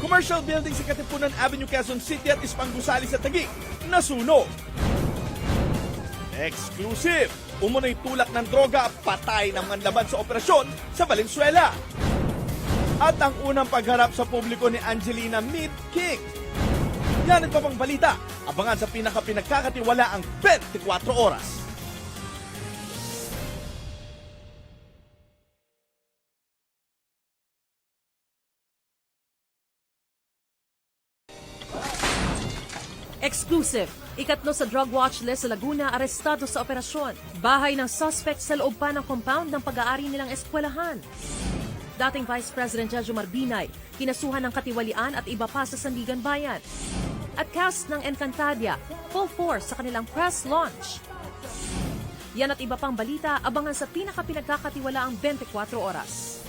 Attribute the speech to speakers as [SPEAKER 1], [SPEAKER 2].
[SPEAKER 1] Commercial building sa Katipunan Avenue, Quezon City at Ispang Gusali sa Taguig, nasunog. Exclusive! Umunoy tulak ng droga, patay ng manlaban sa operasyon sa Valenzuela. At ang unang pagharap sa publiko ni Angelina Meet King. Yan ang pa pang balita. Abangan sa pinagkakatiwalaang 24 oras.
[SPEAKER 2] Exclusive. Ikatlo sa drug watch list sa Laguna, arestado sa operasyon. Bahay ng suspect sa loob pa ng compound ng pag-aari nilang eskwelahan. Dating Vice President Jejo Marbinay, kinasuhan ng katiwalian at iba pa sa Sandigan Bayan. At cast ng Encantadia, full force sa kanilang press launch. Yan at iba pang balita, abangan sa pinagkakatiwalaang 24 oras.